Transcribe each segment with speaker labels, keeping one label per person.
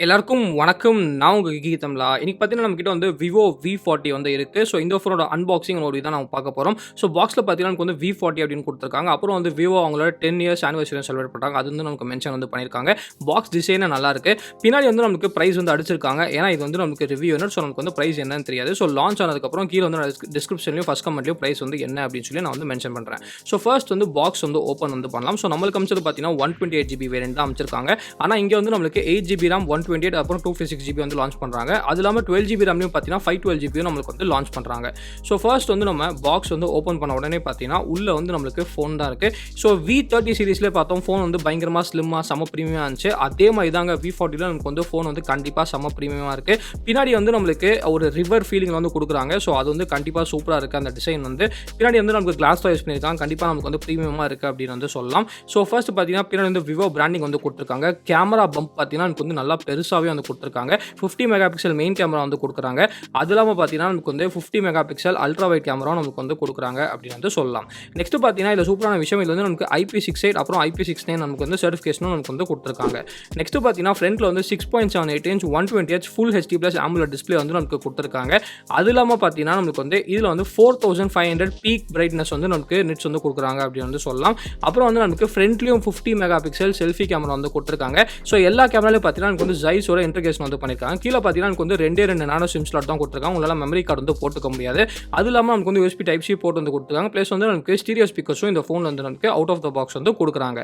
Speaker 1: எல்லாருக்கும் வணக்கம். நான் உங்க கீகிதம்லா. இன்னைக்கு பார்த்தீங்கன்னா நம்மகிட்ட வந்து Vivo V40 வந்து இருக்கு. ஸோ இந்த ஃபோனோட அன்பாக்சிங் ஒரு இதான் நம்ம பார்க்க போறோம். ஸோ பாக்ஸில் பார்த்தீங்கன்னா நமக்கு வந்து V40 அப்படின்னு கொடுத்துருக்காங்க. அப்புறம் வந்து Vivo அவங்களோட 10 இயர்ஸ் ஆனிவர்சரி செலிப்ரேட் பண்ணுறாங்க. அது வந்து நமக்கு மென்ஷன் வந்து பண்ணியிருக்காங்க. பாக்ஸ் டிசைனே நல்லா இருக்கு. பின்னாடி வந்து நமக்கு ப்ரைஸ் வந்து அடிச்சிருக்காங்க. ஏன்னா இது வந்து நமக்கு ரிவ்யூ என்ன, ஸோ நமக்கு வந்து ப்ரைஸ் என்னன்னு தெரியாது. ஸோ லான்ச் ஆனதுக்கப்புறம் கீழே வந்து டிஸ்கிரிப்ஷன்லையும் ஃபர்ஸ்ட் கமெண்ட்லையும் ப்ரைஸ் வந்து என்ன அப்படின்னு சொல்லி நான் வந்து மென்ஷன் பண்ணுறேன். ஸோ ஃபர்ஸ்ட் வந்து பாக்ஸ் வந்து ஓப்பன் வந்து பண்ணலாம். ஸோ நம்மளுக்கு அமைச்சது பார்த்தீங்கன்னா 128GB வேரியன்ட் தான் அமைச்சிருக்காங்க. ஆனால் இங்கே வந்து நம்மளுக்கு 8GB RAM 128 அப்புறம் 256GB வந்து லான்ச் பண்ணுறாங்க. அது இல்லாமல் 12GB ரேம்லையும் பார்த்தீங்கன்னா 512GB நம்மளுக்கு வந்து லான்ச் பண்ணுறாங்க. ஸோ ஃபர்ஸ்ட் வந்து நம்ம பாக்ஸ் வந்து ஓப்பன் பண்ண உடனே பார்த்தீங்கன்னா உள்ளே வந்து நம்மளுக்கு ஃபோன் தான் இருக்குது. ஸோ V30 சீரிஸ்லேயே பார்த்தோம் ஃபோன் வந்து பயங்கரமாக ஸ்லிம்மாக செம ப்ரீமியமாக இருந்துச்சு. அதே மாதிரி தாங்க V40ல நமக்கு வந்து ஃபோன் வந்து கண்டிப்பாக செம ப்ரீமியமாக இருக்குது. பின்னாடி வந்து நம்மளுக்கு ஒரு ரிவர் ஃபீலிங் வந்து கொடுக்குறாங்க. ஸோ அது வந்து கண்டிப்பாக சூப்பராக இருக்குது. அந்த டிசைன் வந்து பின்னாடி வந்து நமக்கு கிளாஸ் யூஸ் பண்ணியிருக்காங்க. கண்டிப்பாக நமக்கு வந்து ப்ரீமியமாக இருக்குது அப்படின்னு வந்து சொல்லலாம். ஸோ ஃபர்ஸ்ட் பார்த்தீங்கன்னா பின்னாடி வந்து விவோ பிராண்டிங் வந்து கொடுத்துருக்காங்க. கேமரா பம்ப் பார்த்தீங்கன்னா நமக்கு வந்து நல்லா பெருசாகவே வந்து கொடுத்துருக்காங்க. 50 மெகா பிக்சல் மெயின் கேமரா வந்து கொடுக்குறாங்க. அது இல்லாமல் பார்த்தீங்கன்னா நமக்கு வந்து 50 mega pixel ultra wide camera நமக்கு வந்து கொடுக்குறாங்க அப்படின்னு வந்து சொல்லலாம். நெக்ஸ்ட் பார்த்தீங்கன்னா இதில் சூப்பரான விஷயம், இது வந்து நமக்கு IP68 அப்புறம் IP69 நமக்கு வந்து சர்டிஃபிகேஷனும் நமக்கு வந்து கொடுத்துருக்காங்க. நெக்ஸ்ட் பார்த்தீங்கன்னா ஃப்ரண்ட்ல வந்து 6.78 inch 120Hz full HD plus AMOLED display வந்து நமக்கு கொடுத்துருக்காங்க. அது இல்லாமல் பார்த்தீங்கன்னா நமக்கு வந்து இதில் வந்து 4500 பீக் பிரைட்னஸ் வந்து நமக்கு நிட்ஸ் வந்து கொடுக்குறாங்க அப்படின்னு வந்து சொல்லலாம். அப்புறம் வந்து நமக்கு ஃப்ரண்ட்லையும் 50 மெகா பிக்சல் செல்ஃபி கேமரா வந்து கொடுத்துருக்காங்க. ஸோ எல்லா கேமராலையும் பார்த்தீங்கன்னா நமக்கு வந்து ஜைஸோட இன்டர்கேஷன் வந்து பண்ணியிருக்காங்க. கீழே பார்த்தீங்கன்னா நமக்கு வந்து 2 நானோ சிம் ஸ்லாட் தான் கொடுத்துருக்காங்க. உங்களால் மெமரி கார்டு வந்து போட்டுக்க முடியாது. அது இல்லாமல் நமக்கு வந்து USB Type-C போர்ட் வந்து கொடுத்துருக்காங்க. ப்ளஸ் வந்து நமக்கு ஸ்டீரியோ ஸ்பீக்கர்ஸும் இந்த ஃபோன் வந்து நமக்கு அவுட் ஆஃப் த பாக்ஸ் வந்து கொடுக்குறாங்க.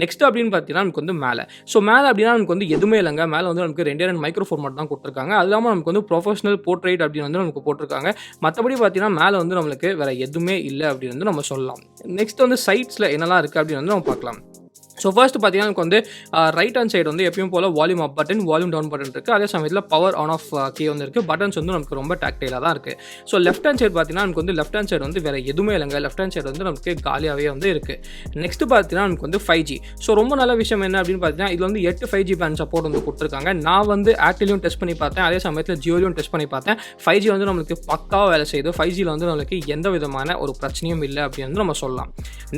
Speaker 1: நெக்ஸ்ட் அப்படின்னு பார்த்தீங்கன்னா நமக்கு வந்து மேலே அப்படின்னா நமக்கு வந்து எதுவுமே இல்லைங்க. மேலே வந்து நமக்கு 2 மைக்ரோஃபோன் மட்டும் தான் கொடுத்துருக்காங்க. அது இல்லாமல் நமக்கு வந்து ப்ரொஃபஷனல் போர்ட்ரேட் அப்படின்னு வந்து நமக்கு போட்டிருக்காங்க. மற்றபடி பார்த்தீங்கன்னா மேலே வந்து நம்மளுக்கு வேற எதுவுமே இல்லை அப்படின்னு வந்து நம்ம சொல்லலாம். நெக்ஸ்ட் வந்து சைட்ஸில் என்னெல்லாம் இருக்குது அப்படின்னு வந்து நம்ம பார்க்கலாம். ஸோ ஃபர்ஸ்ட் பார்த்தீங்கன்னா நமக்கு வந்து ரைட் ஹேண்ட் சைடு வந்து எப்பயும் போல் volume up button, volume down button இருக்குது. அதே சமயத்தில் பவர் ஆன் ஆஃப் கீ வந்து இருக்குது. பட்டன்ஸ் வந்து நமக்கு ரொம்ப டாக்டைலாக தான் இருக்குது. ஸோ லெஃப்ட் ஹேண்ட் சைடு பார்த்தீங்கன்னா நமக்கு வந்து லெஃப்ட் ஹேண்ட் சைடு வந்து வேறு எதுவுமே இல்லைங்க. லெஃப்ட் ஹேண்ட் சைடு வந்து நமக்கு காலியாகவே வந்து இருக்குது. நெக்ஸ்ட் பார்த்தீங்கன்னா நமக்கு வந்து 5G. ஸோ ரொம்ப நல்ல விஷயம் என்ன அப்படின்னு பார்த்தீங்கன்னா இது வந்து 8 5G பேண்ட் சப்போர்ட் வந்து கொடுத்துருக்காங்க. நான் வந்து ஏர்டெல்லையும் டெஸ்ட் பண்ணி பார்த்தேன். அதே சமயத்தில் ஜியோலையும் டெஸ்ட் பண்ணி பார்த்தேன். 5G வந்து நம்மளுக்கு பக்காவாக வேலை செய்யுது. 5Gயில் வந்து நம்மளுக்கு எந்த விதமான ஒரு பிரச்சனையும் இல்லை அப்படின்னு நம்ம சொல்லலாம்.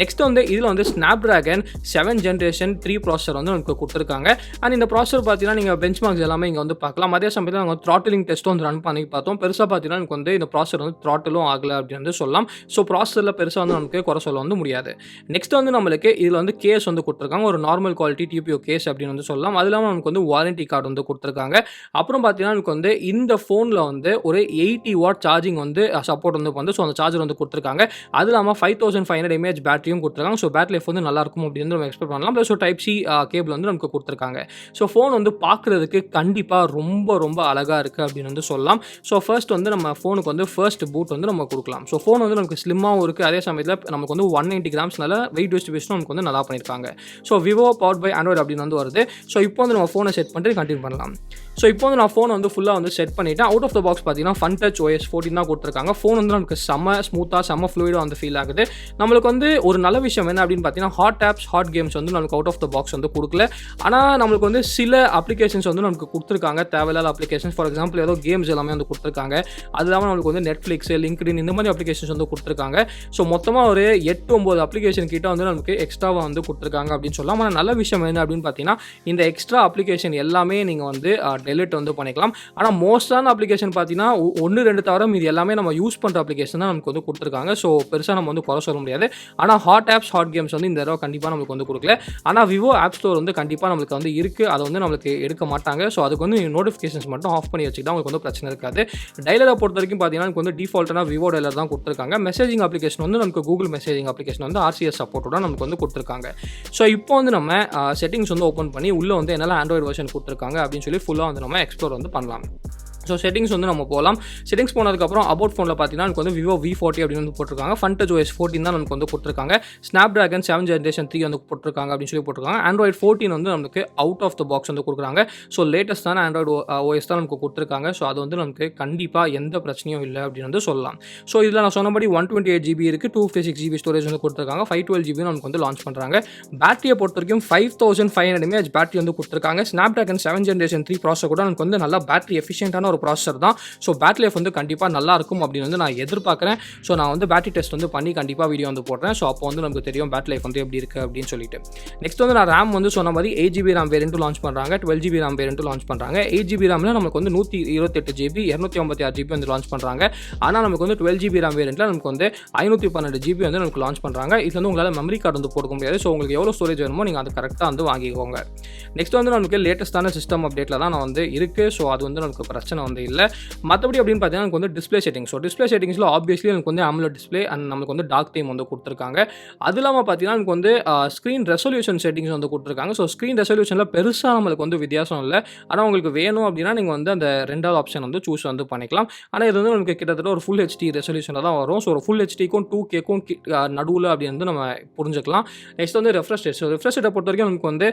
Speaker 1: நெக்ஸ்ட் வந்து இதில் வந்து ஸ்னாப்டிராகன் 7 ஜென்ரேஷன் 3 ப்ராசஸர் வந்து நமக்கு கொடுத்துருக்காங்க. அண்ட் இந்த ப்ராசஸர் பார்த்தீங்கன்னா நீங்கள் பெஞ்ச்மார்க்ஸ் எல்லாமே இங்கே வந்து பார்க்கலாம். அதே சமயத்தில் நாங்கள் த்ராட்டிலிங் டெஸ்ட்டும் வந்து ரன் பண்ணி பார்த்தோம். பெருசாக பார்த்தீங்கன்னா எனக்கு வந்து இந்த ப்ராசஸர் வந்து த்ராட்டிலும் ஆகலை அப்படின்னு வந்து சொல்லலாம். ஸோ ப்ராசஸரில் பெருசாக வந்து நமக்கு குறை சொல்ல வந்து முடியாது. நெக்ஸ்ட் வந்து நம்மளுக்கு இதில் வந்து கேஸ் வந்து கொடுத்துருக்காங்க. ஒரு நார்மல் குவாலிட்டி TPO கேஸ் அப்படின்னு வந்து சொல்லலாம். அது இல்லாமல் நமக்கு வந்து வாரண்டி கார்டு வந்து கொடுத்துருக்காங்க. அப்புறம் பார்த்தீங்கன்னா நமக்கு வந்து இந்த ஃபோனில் வந்து ஒரு 80 வாட் சார்ஜிங் வந்து சப்போர்ட் வந்து ஸோ அந்த சார்ஜர் வந்து கொடுத்துருக்காங்க. அது இல்லாமல் 5500 mAh பேட்டரியும் கொடுத்துருக்காங்க. ஸோ பேட்டரி லைஃப் வந்து நல்லாயிருக்கும் அப்படின்னு நம்ம எக்ஸ்பெக்ட் பண்ணலாம். ப்ளஸ் Type-C கேபிள் வந்து நமக்கு கொடுத்துருக்காங்க. ஸோ ஃபோன் வந்து பார்க்குறதுக்கு கண்டிப்பாக ரொம்ப ரொம்ப அழகாக இருக்குது அப்படின்னு வந்து சொல்லலாம். ஸோ ஃபர்ஸ்ட் வந்து நம்ம ஃபோனுக்கு வந்து ஃபர்ஸ்ட் பூட் வந்து நம்ம கொடுக்கலாம். ஸோ ஃபோன் வந்து நமக்கு ஸ்லிம்மாகவும் இருக்குது. அதே சமயத்தில் நமக்கு வந்து 190 கிராம்ஸ்னால வெயிட் டிஸ்ட்ரிபியூஷன் நமக்கு வந்து நல்லா பண்ணியிருக்காங்க. So Vivo powered by Android அப்படின்னு வந்து வருது. ஸோ இப்போ வந்து நம்ம ஃபோனை செட் பண்ணிட்டு கண்டினியூ பண்ணலாம். ஸோ இப்போ வந்து நான் ஃபோனை வந்து ஃபுல்லாக வந்து செட் பண்ணிவிட்டேன். அவுட் ஆஃப் த பாக்ஸ் பார்த்தீங்கன்னா Fun Touch OS 14 தான் கொடுத்துருக்காங்க. ஃபோன் வந்து நமக்கு செம்ம ஸ்மூத்தாக செம்ம ஃப்ளூயிடாக வந்து ஃபீல் ஆகுது. நம்மளுக்கு வந்து ஒரு நல்ல விஷயம் என்ன அப்படின்னு பார்த்தீங்கன்னா ஹாட் ஆப்ஸ் ஹாட் கேம்ஸ் வந்து நமக்கு அவுட் ஆஃப் த பாக்ஸ் வந்து கொடுக்கல. ஆனால் நம்மளுக்கு வந்து சில அப்ளிகேஷன்ஸ் வந்து நமக்கு கொடுத்துருக்காங்க. தேவையில்லாத அப்ளிகேஷன்ஸ், ஃபார் எக்ஸாம்பிள் ஏதோ கேம்ஸ் எல்லாமே வந்து கொடுத்துருக்காங்க. அது இல்லாமல் நம்மளுக்கு வந்து நெட்ஃப்ளிக்ஸ், லிங்க்டின் இந்த மாதிரி அப்ளிகேஷன்ஸ் வந்து கொடுத்துருக்காங்க. ஸோ மொத்தமாக ஒரு 8-9 அப்ளிகேஷன் கிட்ட வந்து நமக்கு எக்ஸ்ட்ராவாக வந்து கொடுத்துருக்காங்க அப்படின்னு சொல்லலாம். ஆனால் நல்ல விஷயம் என்ன அப்படின்னு பார்த்தீங்கன்னா இந்த எக்ஸ்ட்ரா அப்ளிகேஷன் எல்லாமே நீங்கள் வந்து டெலிட் வந்து பண்ணிக்கலாம். ஆனால் மோஸ்டான அப்ளிகேஷன் பார்த்தீங்கன்னா 1-2 தவிர இது எல்லாமே நம்ம யூஸ் பண்ணுற அப்ளிகேஷன் தான் நமக்கு வந்து கொடுத்துருக்காங்க. ஸோ பெருசாக நம்ம வந்து குறை சொல்ல முடியாது. ஆனால் ஹாட் ஆப்ஸ் ஹாட் கேம்ஸ் வந்து இந்த தடவை கண்டிப்பாக நமக்கு வந்து கொடுக்கல. ஆனால் விவோ ஆப் ஸ்டோர் வந்து கண்டிப்பாக நம்மளுக்கு வந்து இருக்குது. அதை வந்து நம்மளுக்கு எடுக்க மாட்டாங்க. ஸோ அதுக்கு வந்து நோட்டிஃபிகேஷன்ஸ் மட்டும் ஆஃப் பண்ணி வச்சுக்கிட்டா உங்களுக்கு வந்து பிரச்சனை இருக்காது. டைலரை பொறுத்த வரைக்கும் பார்த்தீங்கன்னா நமக்கு வந்து டிஃபால்ட்டாக விவோ டைலர் தான் கொடுத்துருக்காங்க. மெசேஜிங் அப்ளிகேஷன் வந்து நமக்கு கூகுள் மெசேஜிங் அப்ளிகேஷன் வந்து RCS சப்போர்ட்டோட நமக்கு வந்து கொடுத்துருக்காங்க. ஸோ இப்போ வந்து நம்ம செட்டிங்ஸ் வந்து ஓப்பன் பண்ணி உள்ளே வந்து என்னெல்லாம் ஆண்ட்ராய்டு வெர்ஷன் கொடுத்துருக்காங்க அப்படின்னு சொல்லி ஃபுல்லாக வந்து நம்ம எக்ஸ்ப்ளோர் வந்து பண்ணலாம். ஸோ செட்டிங்ஸ் வந்து நம்ம போகலாம். செட்டிங்ஸ் போனதுக்கப்புறம் அபவுட் ஃபோனில் பார்த்தீங்கன்னா நமக்கு வந்து Vivo V40 அப்படின்னு வந்து போட்டிருக்காங்க. Fun Touch OS 14 தான் நமக்கு வந்து கொடுத்துருக்காங்க. ஸ்னாப்டிராகன் 7 ஜென்ரேஷன் 3 வந்து போட்டிருக்காங்க அப்படின்னு சொல்லி போட்டிருக்காங்க. ஆண்ட்ராய்டு 14 வந்து நமக்கு அவுட் ஆஃப் த பாக்ஸ் வந்து கொடுக்குறாங்க. ஸோ லேட்டஸ்ட்டான ஆண்ட்ராய்டு OS தான் நமக்கு கொடுத்துருக்காங்க. ஸோ அது வந்து நமக்கு கண்டிப்பாக எந்த பிரச்சனையும் இல்லை அப்படின்னு வந்து சொல்லலாம். ஸோ இதில் நான் சொன்னபடி 128GB இருக்குது, 256GB ஸ்டோரேஜ் வந்து கொடுத்துருக்காங்க, 512GB நமக்கு வந்து லான்ச் பண்ணுறாங்க. பேட்டரியை பொறுத்த வரைக்கும் 5500 mAh பேட்டரி வந்து கொடுத்துருக்காங்க. ஸ்னாப்டிராகன் 7 ஜென்ரேஷன் 3 ப்ராசஸர் கூட நமக்கு வந்து நல்லா பேட்டரி எஃபிஷியன்ட்டான ஒரு ப்ராசஸர் தான். ஸோ பேட்டரி லைஃப் வந்து கண்டிப்பாக நல்லா இருக்கும் அப்படின்னு வந்து நான் எதிர்பார்க்குறேன். ஸோ நான் வந்து பேட்டரி டெஸ்ட் வந்து பண்ணி கண்டிப்பாக வீடியோ வந்து போடுறேன். ஸோ அப்போ வந்து நமக்கு தெரியும் பேட்டரி லைஃப் வந்து எப்படி இருக்குது அப்படின்னு சொல்லிட்டு. நெக்ஸ்ட் வந்து நான் ரேம் வந்து சொன்ன மாதிரி 8GB RAM வேரியண்ட்டும் லான்ச் பண்ணுறாங்க, 12GB RAM வேரியண்ட்டும் லான்ச் பண்ணுறாங்க. 8GB RAMல நமக்கு வந்து 128GB 256GB வந்து லான்ச் பண்ணுறாங்க. ஆனால் நமக்கு வந்து 12GB RAM வேரியண்ட்டில் நமக்கு வந்து 512GB வந்து நமக்கு லான்ச் பண்ணுறாங்க. இது வந்து உங்களால் மெமரி கார்டு வந்து போட முடியாது. ஸோ உங்களுக்கு எவ்வளோ ஸ்டோரேஜ் வேணுமோ நீங்கள் அது கரெக்டாக வந்து வாங்கிக்கோங்க. நெக்ஸ்ட் வந்து நமக்கு லேட்டஸ்ட்டான சிஸ்டம் அப்டேட்டில் தான் நான் வந்து இருக்குது. ஸோ அது வந்து நமக்கு பிரச்சனை வந்து இல்லை. மற்றபடி அப்படின்னு பார்த்தீங்கன்னா எனக்கு வந்து டிஸ்பிளே செட்டிங்ஸ். ஸோ டிஸ்பிளே செட்டிங்ஸில் ஆப்வியஸ்லி எனக்கு வந்து AMOLED டிஸ்பிளே அண்ட் நமக்கு வந்து டார்க் தீம் வந்து கொடுத்துருக்காங்க. அது இல்லாமல் பார்த்தீங்கன்னா எனக்கு வந்து ஸ்க்ரீன் ரெசல்யூஷன் செட்டிங்ஸ் வந்து கொடுத்துருக்காங்க. ஸோ ஸ்க்ரீன் ரெசல்யூஷனில் பெருசாக நம்மளுக்கு வந்து வித்தியாசம் இல்லை. ஆனால் உங்களுக்கு வேணும் அப்படின்னா நீங்கள் வந்து அந்த ரெண்டாவது ஆப்ஷன் வந்து சூஸ் வந்து பண்ணிக்கலாம். ஆனால் இது வந்து நமக்கு கிட்டத்தட்ட ஒரு ஃபுல் HD ரெசல்யூஷனில் தான் வரும். ஸோ ஒரு ஃபுல் HDக்கும் 2Kக்கும் நடுவில் அப்படி வந்து நம்ம புரிஞ்சுக்கலாம். நெக்ஸ்ட் வந்து ரெஃப்ரெஷ் ரேட். ஸோ ரெஃப்ரெஷ் ரேட்டை பொறுத்த வரைக்கும் நமக்கு வந்து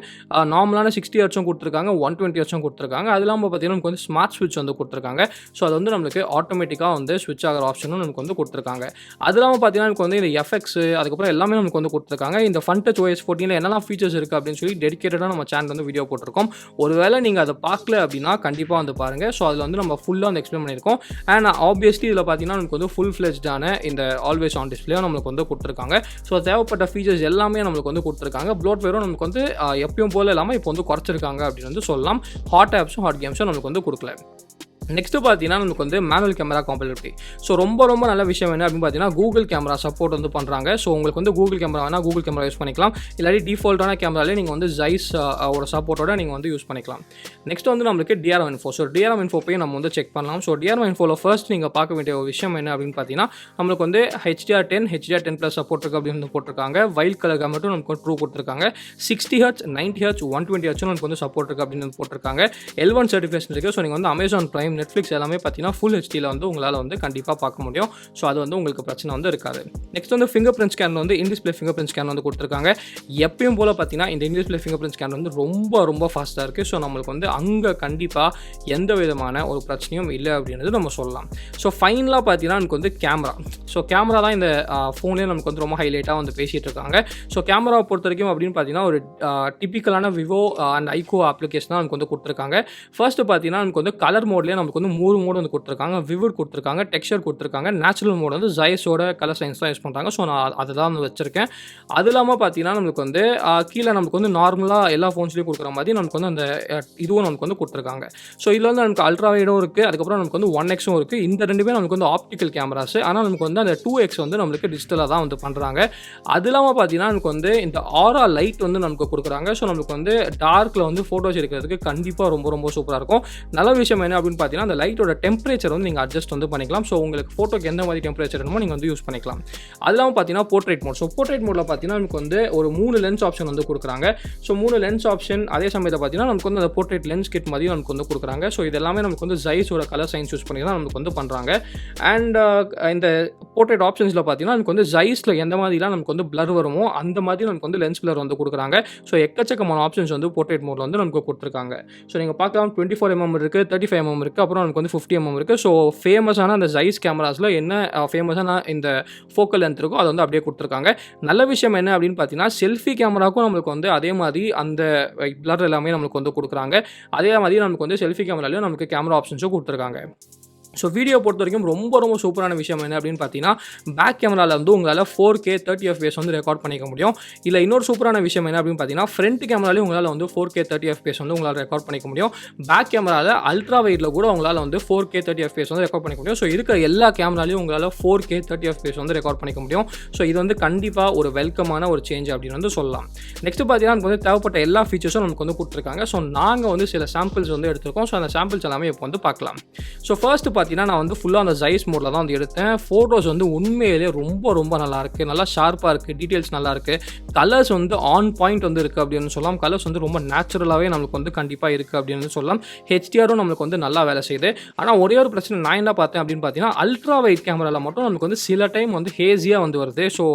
Speaker 1: நார்மலான 60 Hz கொடுத்துருக்காங்க, 120 Hz கொடுத்துருக்காங்க. அது இல்லாமல் பார்த்தீங்கன்னா நமக்கு வந்து ஸ்மார்ட் ஸ்விட்ச் வந்து கொடுத்துருக்காங்க. ஸோ அது வந்து நம்மளுக்கு ஆட்டோமேட்டிக்காக வந்து ஸ்விட்ச் ஆகிற ஆப்ஷனும் நமக்கு வந்து கொடுத்துருக்காங்க. அது இல்லாமல் பார்த்தீங்கன்னா நமக்கு வந்து இந்த FX அதுக்கப்புறம் எல்லாமே நமக்கு வந்து கொடுத்துருக்காங்க. இந்த FunTouch OS 14 என்னெல்லாம் ஃபீச்சர்ஸ் இருக்குது அப்படின்னு சொல்லி டெடிகேட்டடாக நம்ம சேனல் வந்து வீடியோ போட்டிருக்கோம். ஒருவேளை நீங்கள் அதை பார்க்கல அப்படின்னா கண்டிப்பாக வந்து பாருங்கள். ஸோ அதில் வந்து நம்ம ஃபுல்லாக வந்து எக்ஸ்பிளைன் பண்ணியிருக்கோம். அண்ட் ஆப்வியஸ்லி இதில் பார்த்தீங்கன்னா நமக்கு வந்து ஃபுல் ஃப்ளெஜ்டான இந்த ஆல்வேஸ் ஆன் டிஸ்பிளே நம்மளுக்கு வந்து கொடுத்துருக்காங்க. ஸோ தேவைப்பட்ட ஃபீச்சர்ஸ் எல்லாமே நம்மளுக்கு வந்து கொடுத்துருக்காங்க. ப்ளோட்வேரும் நமக்கு வந்து எப்பயும் போல இல்லாமல் இப்போ வந்து குறைச்சிருக்காங்க அப்படின்னு வந்து சொல்லலாம். ஹாட் ஆப்ஸும் ஹாட் கேம்ஸும் நமக்கு வந்து கொடுக்கல. நெக்ஸ்ட்டு பார்த்தீங்கன்னா நமக்கு வந்து மேனுவல் கேமரா காம்பேபிலிட்டி. ஸோ ரொம்ப நல்ல விஷயம் என்ன அப்படின்னு பார்த்தீங்கன்னா கூகுள் கேமரா சப்போர்ட் வந்து பண்ணுறாங்க. ஸோ உங்களுக்கு வந்து கூகுள் கேமரா வேணால் கூகுள் கேமரா யூஸ் பண்ணிக்கலாம். இல்லாட்டி டிஃபால்ட்டான கேமராலே நீங்கள் வந்து ஜைஸ் ஒரு சப்போர்ட்டோட நீங்கள் வந்து யூஸ் பண்ணிக்கலாம். நெக்ஸ்ட் வந்து நம்மளுக்கு DRM info. So DRM info போய் நம்ம வந்து செக் பண்ணலாம். ஸோ DRM இன்ஃபோவில் ஃபர்ஸ்ட் நீங்கள் பார்க்க வேண்டிய ஒரு விஷயம் என்ன அப்படின்னு பார்த்தீங்கன்னா நம்மளுக்கு வந்து HDR10 HDR10+ சப்போர்ட் இருக்குது அப்படின்னு வந்து போட்டிருக்காங்க. வைல்ட் கலர் மட்டும் நமக்கு ட்ரூ கொடுத்துருக்காங்க. 60 Hz 90 Hz 120 Hz நமக்கு வந்து சப்போர்ட் இருக்குது அப்படின்னு வந்து போட்டிருக்காங்க. L1 சர்டிஃபிகேஷன் இருக்குது. ஸோ நீங்கள் வந்து அமேசான் பிரைம் நெட்ஃப்ளிக்ஸ் எல்லாமே பார்த்தீங்கன்னா ஃபுல் ஹெச்டியில் வந்து உங்களால் வந்து கண்டிப்பாக பார்க்க முடியும். ஸோ அது வந்து உங்களுக்கு பிரச்சனை வந்து இருக்காது. நெக்ஸ்ட் வந்து ஃபிங்கர் பிரிண்ட் ஸ்கேன் வந்து இன்டிஸ்பிளே ஃபிங்கர் பிரிண்ட் ஸ்கேன் வந்து கொடுத்துருக்காங்க. எப்பயும் போல் பார்த்தீங்கன்னா இந்த இன்டிஸ்பிளே ஃபிங்கர் பிரிண்ட் ஸ்கேன் வந்து ரொம்ப ஃபாஸ்ட்டாக இருக்குது. ஸோ நம்மளுக்கு வந்து அங்கே கண்டிப்பாக எந்த விதமான ஒரு பிரச்சனையும் இல்லை அப்படின்றது நம்ம சொல்லலாம். ஸோ ஃபைனலாக பார்த்தீங்கன்னா எனக்கு வந்து கேமரா. ஸோ கேமரா தான் இந்த ஃபோன்லேயே நமக்கு வந்து ரொம்ப ஹைலைட்டாக வந்து பேசிகிட்டு இருக்காங்க. ஸோ கேமராவை பொறுத்த வரைக்கும் அப்படின்னு பார்த்தீங்கன்னா ஒரு டிப்பிக்கலான விவோ அண்ட் ஐகோ அப்ளிகேஷன் தான் நமக்கு வந்து கொடுத்துருக்காங்க. ஃபர்ஸ்ட் பார்த்தீங்கன்னா நமக்கு வந்து கலர் மோட்லேயே நமக்கு வந்து 3 மோடு வந்து கொடுத்துருக்காங்க. விவிட் கொடுத்துருக்காங்க, டெக்ஸ்சர் கொடுத்துருக்காங்க, நேச்சுரல் மோட் வந்து ஜைஸோட கலர் சயின்ஸ் தான் யூஸ் பண்ணுறாங்க. ஸோ நான் அதை தான் வந்து வச்சிருக்கேன். அது இல்லாமல் பார்த்தீங்கன்னா நமக்கு வந்து கீழே நமக்கு வந்து நார்மலாக எல்லா ஃபோன்ஸ்லேயும் கொடுக்குற மாதிரி நமக்கு வந்து அந்த இதுவும் நமக்கு வந்து கொடுத்துருக்காங்க. ஸோ இதில் வந்து நமக்கு அல்ட்ரா வைடும் இருக்குது, அதுக்கப்புறம் நமக்கு வந்து 1xம் இருக்குது. இந்த ரெண்டுமே நமக்கு வந்து ஆப்டிக்கல் கேமராஸ். ஆனால் நமக்கு வந்து அந்த 2x வந்து நம்மளுக்கு டிஜிட்டலாக தான் வந்து பண்ணுறாங்க. அது இல்லாமல் பார்த்தீங்கன்னா நமக்கு வந்து இந்த ஆரா லைட் வந்து நமக்கு கொடுக்குறாங்க. ஸோ நமக்கு வந்து டார்க்கில் வந்து ஃபோட்டோஸ் எடுக்கிறதுக்கு கண்டிப்பாக ரொம்ப சூப்பராக இருக்கும். நல்ல விஷயம் என்ன அப்படின்னு பார்த்தீங்கன்னா அந்த லைட்டோட டெம்பரேச்சர் வந்து நீங்கள் அட்ஜஸ்ட் வந்து பண்ணிக்கலாம். ஸோ உங்களுக்கு ஃபோட்டோக்கு எந்த மாதிரி டெம்பரேச்சர் வேணுமோ நீங்கள் வந்து யூஸ் பண்ணிக்கலாம். அது இல்லாமல் பார்த்தீங்கன்னா போர்ட்ரேட் மோட். ஸோ போர்ட்ரேட் மோடில் பார்த்தீங்கன்னா நமக்கு வந்து ஒரு 3 லென்ஸ் ஆப்ஷன் வந்து கொடுக்குறாங்க. ஸோ 3 லென்ஸ் ஆப்ஷன் அதே சமயத்தில் பார்த்தீங்கன்னா நமக்கு வந்து அந்த போர்ட்ரேட் லென்ஸ் கிட் மாதிரி நமக்கு வந்து கொடுக்குறாங்க. ஸோ இது எல்லாமே நமக்கு வந்து ஜைஸோட கலர் சயின்ஸ் யூஸ் பண்ணி தான் நமக்கு வந்து பண்ணுறாங்க. அண்ட் இந்த போர்ட்ரேட் ஆப்ஷன்ஸில் பார்த்தீங்கன்னா நமக்கு வந்து ஜைஸில் எந்த மாதிரிலாம் நமக்கு வந்து பிளர் வருமோ அந்த மாதிரி நமக்கு வந்து லென்ஸ் பிளர் வந்து கொடுக்குறாங்க. ஸோ எக்கச்சக்கமான ஆப்ஷன்ஸ் வந்து போர்ட்ரேட் மோடில் வந்து நமக்கு கொடுத்துருக்காங்க. ஸோ நீங்கள் பார்க்கலாம் 24mm இருக்குது, 35mm இருக்குது, அப்புறம் நமக்கு வந்து 50mm இருக்குது. ஸோ ஃபேமஸான அந்த ஜைஸ் கேமராஸில் என்ன ஃபேமஸான இந்த ஃபோக்கல் லென்த் இருக்கோ அதை வந்து அப்படியே கொடுத்துருக்காங்க. நல்ல விஷயம் என்ன அப்படின்னு பார்த்தீங்கன்னா செல்ஃபி கேமராவுக்கும் நம்மளுக்கு வந்து அதே மாதிரி அந்த பிளர் எல்லாமே நம்மளுக்கு வந்து கொடுக்குறாங்க. அதே மாதிரி நமக்கு வந்து செல்ஃபி கேமராலையும் நமக்கு கேமரா ஆப்ஷன்ஸும் கொடுத்துருக்காங்க. ஸோ வீடியோ பொறுத்த வரைக்கும் ரொம்ப சூப்பரான விஷயம் என்ன அப்படின்னு பார்த்தீங்கன்னா பேக் கேமராவில் வந்து உங்களால் 4K 30 FPS வந்து ரெக்கார்ட் பண்ணிக்க முடியும். இல்லை இன்னொரு சூப்பரான விஷயம் என்ன அப்படின்னு பார்த்தீங்கன்னா ஃப்ரண்ட் கேமராலையும் உங்களால் வந்து 4K 30 FPS வந்து உங்களால் ரெக்கார்ட் பண்ணிக்க முடியும். பேக் கேமராவில் அல்ட்ரா வைடில் கூட உங்களால் வந்து 4K 30 FPS வந்து ரெக்கார்ட் பண்ணிக்க முடியும். ஸோ இருக்கிற எல்லா கேமராலையும் உங்களால் 4K 30 FPS வந்து ரெக்கார்ட் பண்ணிக்க முடியும். ஸோ இது வந்து கண்டிப்பாக ஒரு வெல்கமான ஒரு சேஞ்ச் அப்படின்னு வந்து சொல்லலாம். நெக்ஸ்ட் பார்த்தீங்கன்னா நமக்கு வந்து தேவைப்பட்ட எல்லா ஃபீச்சர்ஸும் நமக்கு வந்து கொடுத்துருக்காங்க. ஸோ நாங்கள் வந்து சில சாம்பிள்ஸ் வந்து எடுத்திருக்கோம். ஸோ அந்த சாம்பிள்ஸ் எல்லாமே இப்போ வந்து பார்க்கலாம். ஸோ ஃபர்ஸ்ட் பார்த்தீங்கன்னா நான் வந்து ஃபுல்லாக அந்த ஜைஸ் மோடில் தான் வந்து எடுத்தேன். ஃபோட்டோஸ் வந்து உண்மையிலே ரொம்ப நல்லாயிருக்கு, நல்லா ஷார்ப்பாக இருக்குது, டீட்டெயில்ஸ் நல்லாயிருக்கு, கலர்ஸ் வந்து ஆன் பாயிண்ட் வந்து இருக்குது அப்படின்னு சொல்லலாம். கலர்ஸ் வந்து ரொம்ப நேச்சுரலாகவே நம்மளுக்கு வந்து கண்டிப்பாக இருக்குது அப்படின்னு சொல்லலாம். ஹெச்டிஆரும் நம்மளுக்கு வந்து நல்லா வேலை செய்யுது. ஆனால் ஒரே ஒரு பிரச்சனை நான் என்ன பார்த்தேன் அப்படின்னு பார்த்தீங்கன்னா அல்ட்ரா வைட் கேமராவில் மட்டும் நமக்கு வந்து சில டைம் வந்து ஹேஸியாக வந்து வருது. ஸோ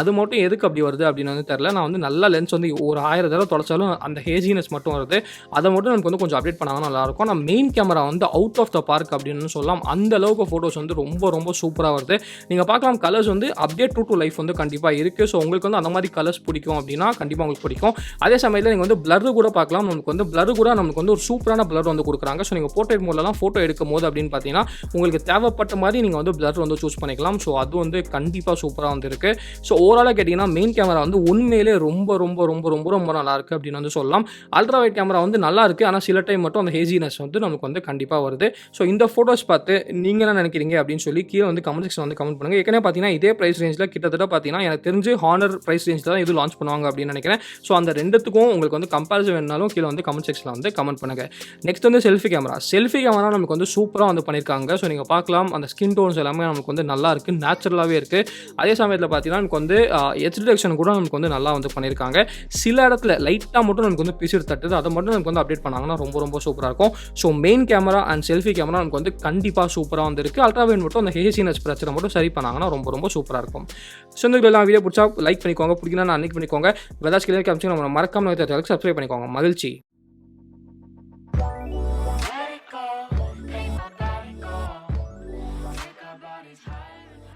Speaker 1: அது மட்டும் எதுக்கு அப்படி வருது அப்படின்னு வந்து தெரில. நான் வந்து நல்ல லென்ஸ் வந்து ஒரு 1000 தடவை தொலைச்சாலும் அந்த ஹேஸினஸ் மட்டும் வருது. அதை மட்டும் நமக்கு வந்து கொஞ்சம் அப்டேட் பண்ணாங்கன்னா நல்லாயிருக்கும். ஆனால் மெயின் கேமரா வந்து அவுட் ஆஃப் த பார்க் அப்படின்னு சொல்லலாம். சொல்லலாம். அந்த அளவுக்கு ஃபோட்டோஸ் வந்து ரொம்ப ரொம்ப சூப்பரா வருது. நீங்க பார்க்கலாம் கலர்ஸ் வந்து அப்படியே ட்ரூ டூ லைஃப் வந்து கண்டிப்பா இருக்கு. ஸோ உங்களுக்கு வந்து அந்த மாதிரி கலர்ஸ் பிடிக்கும் அப்படின்னா கண்டிப்பா உங்களுக்கு பிடிக்கும். அதே சமயத்தில் நீங்க வந்து பிளர் கூட பார்க்கலாம். நமக்கு வந்து பிளர் கூட நமக்கு வந்து ஒரு சூப்பரான பிளர் வந்து கொடுக்குறாங்க. ஸோ நீங்க போர்ட்ரேட் மோட்லலாம் ஃபோட்டோ எடுக்கும்போது அப்படின்னு பார்த்தீங்கன்னா உங்களுக்கு தேவைப்பட்ட மாதிரி நீங்க வந்து பிளர் வந்து சூஸ் பண்ணிக்கலாம். ஸோ அது வந்து கண்டிப்பா சூப்பரா வந்து இருக்கு. ஸோ ஓவராலா கேட்டீங்கன்னா மெயின் கேமரா வந்து உண்மையிலே ரொம்ப ரொம்ப ரொம்ப ரொம்ப ரொம்ப நல்லா இருக்கு அப்படின்னு வந்து சொல்லலாம். அல்ட்ரா வைட் கேமரா வந்து நல்லா இருக்கு. ஆனா சில டைம் மட்டும் அந்த ஹேசினஸ் வந்து நமக்கு வந்து கண்டிப்பா வருது. ஸோ இந்த ஃபோட்டோஸ் பார்த்து நீங்க என்ன நினைக்கிறீங்க அப்படின்னு சொல்லி கீழே வந்து கமெண்ட் செக்ஷன் வந்து கமெண்ட் பண்ணுங்க. ஏற்கனவே பார்த்தீங்கன்னா இதே பிரைஸ் ரேஞ்சில் கிட்டத்தட்ட பார்த்தீங்கன்னா எனக்கு தெரிஞ்சு ஹானர் பிரைஸ் ரேஞ்சில் தான் இது லான்ச் பண்ணுவாங்க அப்படின்னு நினைக்கிறேன். ஸோ அந்த ரெண்டுத்துக்கும் உங்களுக்கு வந்து கம்பேரிசன் வேணாலும் கீழே வந்து கமெண்ட் செக்ஷனில் வந்து கமெண்ட் பண்ணுங்க. நெக்ஸ்ட் வந்து செல்ஃபி கேமரா. செல்ஃபி கேமரா நமக்கு வந்து சூப்பராக வந்து பண்ணியிருக்காங்க. ஸோ நீங்கள் பார்க்கலாம் அந்த ஸ்கின் டோன்ஸ் எல்லாமே நமக்கு வந்து நல்லா இருக்கு, நேச்சுரலாகவே இருக்கு. அதே சமயத்தில் பார்த்தீங்கன்னா நமக்கு வந்து எச் டிடெக்ஷன் கூட நமக்கு வந்து நல்லா வந்து பண்ணியிருக்காங்க. சில இடத்துல லைட்டாக மட்டும் நமக்கு வந்து பிசிறு தட்டுது, அதை மட்டும் நமக்கு வந்து அப்டேட் பண்ணாங்கன்னா ரொம்ப ரொம்ப சூப்பராக இருக்கும். So main camera and selfie camera நமக்கு வந்து கண்டிப்பாக சூப்பராக வந்து இருக்கு. அல்ட்ரா வைட் மட்டும் அந்த ஹேசினஸ் பிரச்சனை மட்டும் சரி பண்ணாங்கன்னா ரொம்ப ரொம்ப சூப்பராக இருக்கும். ஸோ இந்த வீடியோ பிடிச்சா லைக் பண்ணிக்கோங்க, பிடிக்கலன்னா அன்னைக்கு பண்ணிக்கோங்க. வெதாஸ் கிளியர் காமிச்சு நம்ம மறக்காம சப்ஸ்கிரைப் பண்ணிக்கோங்க. மகிழ்ச்சி.
Speaker 2: Let it go, ain't nobody go. Think about his high.